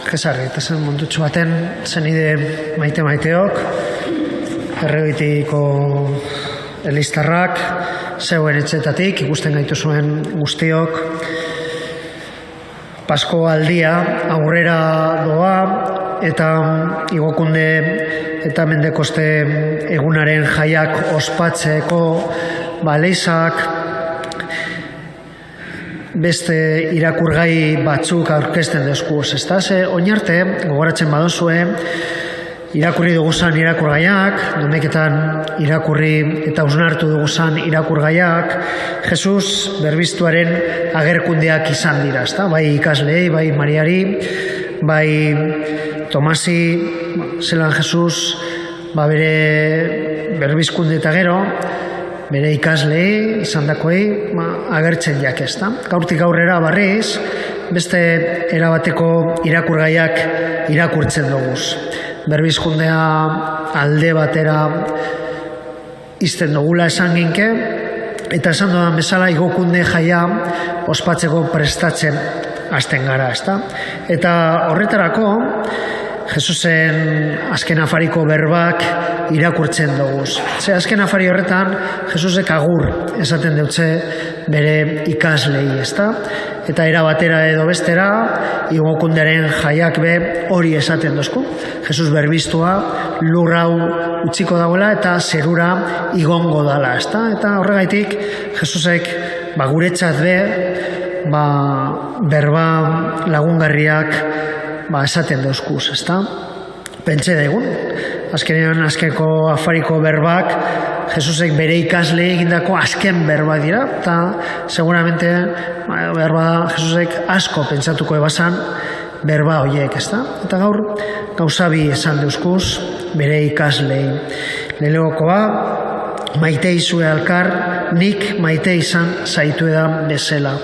jesarri, eta zen montutxu baten zenide maiteok, erregitiko elistarrak, zeuen etxetatik, ikusten gaitu zuen guztiok, Pasko aldia aurrera doa, eta igokunde eta Mendekoste egunaren jaiak ospatzeko leizak, beste irakurgai batzuk aurkezten deskuz, ezta? Ze oinarte, gogoratzen badozue, irakurri duguzan irakurgaiak, domeketan irakurri eta hausnartu duguzan irakurgaiak, Jesus berbiztuaren agerkundeak izan dira, ezta? Bai ikaslei, bai Mariari, bai Tomasi, zelan Jesus, bere berbizkunde eta gero, bere ikaslei, izandakoei, agertzen jak, ezta? Gaurtik aurrera barriz, beste erabateko irakurgaiak irakurtzen duguz. Berbizkundea alde batera izten dugula esan ginke, eta esan dudan bezala igokunde jaia ospatzeko prestatzen hasten gara, ezta? Eta horretarako, Jesusen azken afariko berbak irakurtzen duguz. Ze azken afari horretan, Jesusek agur esaten deutze bere ikaslei, ezta? Eta era batera edo bestera, igokundearen jaiak be hori esaten dozku. Jesus berbiztua lur hau utziko dagoela eta zerura igongo dala, ezta? Eta horregaitik, Jesusek guretzat be, berba lagungarriak esaten dozkuz, ezta? Pentsa daigun, azkenean azkeneko afariko berbak Jesusek bere ikasle egindako azken berba dira, eta seguramente berba Jesusek asko pentsatuko ebazan berba horiek, ezta? Eta gaur gauza bi esan duzkuz bere ikaslei. Lehenengokoa, maite izue alkar, nik maite izan zaituedan bezala.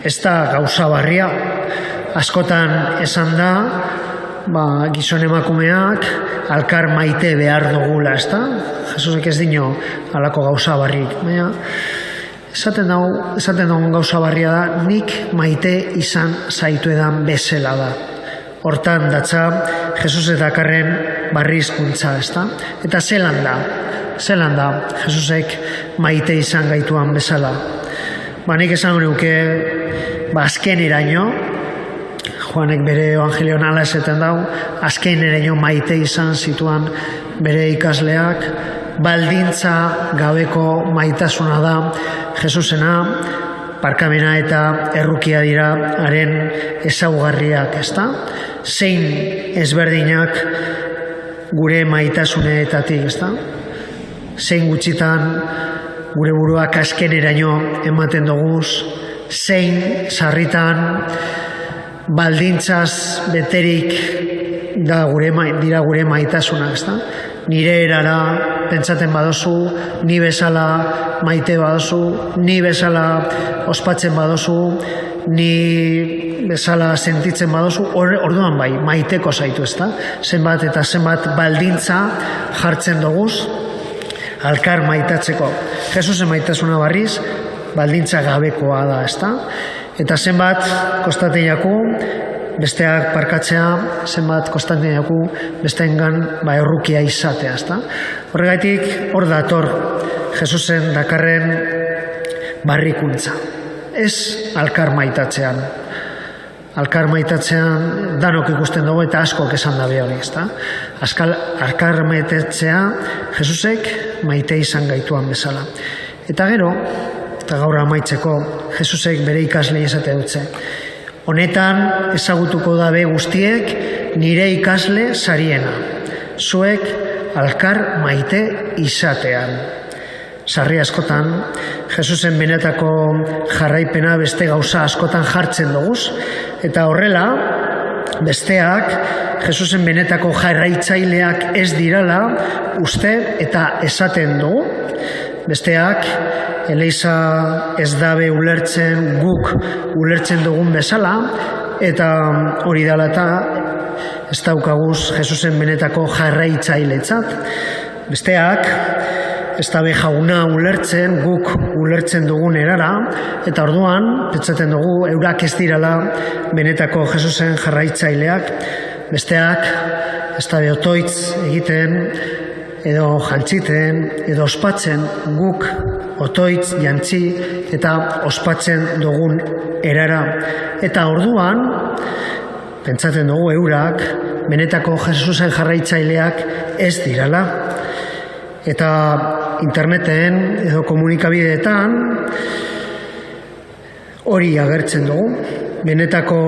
Ez da gauza barria, askotan esan da, gizon emakumeak alkar maite behar dugula, ezta? Jesusek ez dino halako gauza barrik. Baina, esaten dugun gauza barria da, nik maite izan zaituedan bezala da. Hortan datza, Jesus dakarren barrizkuntza, ezta? Eta zelan da, Jesusek maite izan gaituan bezala. Nik esan nuke, azken eraino, Joanek bere evangelioan ala esaten dau, azken eraino maite izan zituan bere ikasleak, baldintza gabeko maitasuna da Jesusena, barkamena eta errukia dira haren ezaugarriak, ezta? Zein ezberdinak gure maitasunetatik, ezta? Zein gutxitan gure buruak azkeneraino ematen doguz, zein sarritan baldintzaz beterik dira gure maitasuna, ezta? Nire erara pentsaten badozu, ni bezala maite badozu, ni bezala ospatzen badozu, ni bezala sentitzen badozu, orduan bai, maiteko zaitu, ezta? Zenbat eta zenbat baldintza jartzen doguz, alkar maitatzeko. Jesusen maitasuna barriz, baldintza gabekoa da, ezta? Eta zenbat kostaten jaku, besteak parkatzea, zenbat kostaten jaku, besteengan errukia izatea, ezta? Horregaitik, hor dator Jesusen dakarren barrikuntza. Ez alkar maitatzean. Alkar maitatzean danok ikusten dugu eta askok esan dabe hori, ezta? Alkar maitatzea Jesusek maite izan gaituan bezala. Eta gero, eta gaur amaitzeko, Jesusek bere ikaslei esate dutze. Honetan ezagutuko dabe guztiek nire ikasle sariena. Zuek alkar maite izatean. Sarri askotan, Jesusen benetako jarraipena beste gauza askotan jartzen doguz, eta horrela, besteak Jesusen benetako jarraitzaileak ez dirala uste eta esaten dugu. Besteak, Eliza ez dabe ulertzen guk ulertzen dugun bezala, eta hori dela eta ez daukaguz Jesusen benetako jarraitzailetzat. Besteak, ez da be jauna ulertzen, guk ulertzen dugun erara, eta orduan, pentsatzen dugu, eurak ez dirala benetako Jesusen jarraitzaileak, besteak ez da be otoitz egiten, edo jantziten, edo ospatzen, guk otoitz, jantzi eta ospatzen dugun erara. Eta orduan, pentsatzen dugu eurak, benetako Jesusen jarraitzaileak ez dirala. Eta interneten edo komunikabideetan hori agertzen dugu. Benetako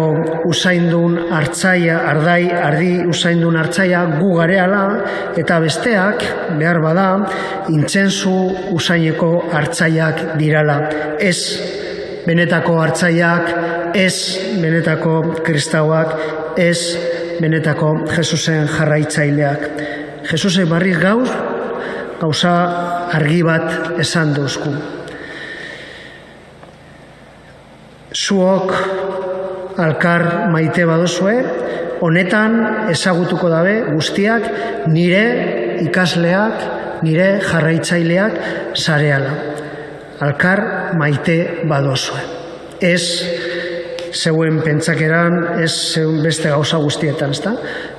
usaindun hartzaia, ardi usaindun hartzaia gu gareala, eta besteak, behar bada, intzentzu usaineko hartzaiak dirala. Ez benetako hartzaiak, ez benetako kristauak, ez benetako Jesusen jarraitzaileak. Jesusek barriz gaur, gauza argi bat esan duzku. Zuok alkar maite badozue, honetan ezagutuko dabe guztiak nire ikasleak, nire jarraitzaileak zareala. Alkar maite badozue. Ez zeuen pentsakeran, ez zeuen beste gauza guztietan, ezta?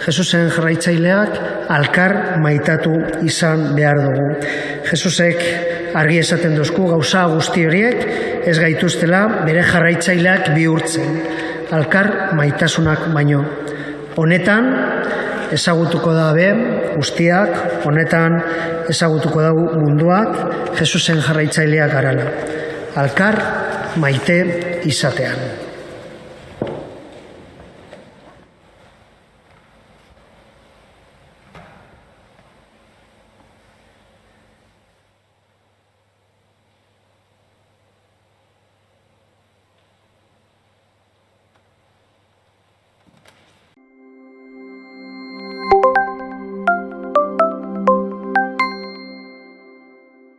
Jesusen jarraitzaileak alkar maitatu izan behar dugu. Jesusek argi esaten duzku gauza guzti horiek ez gaituztela bere jarraitzaileak bihurtzen. Alkar maitasunak baino. Honetan ezagutuko dabe guztiak, honetan ezagutuko dago munduak Jesusen jarraitzaileak garala. Alkar maite izatean.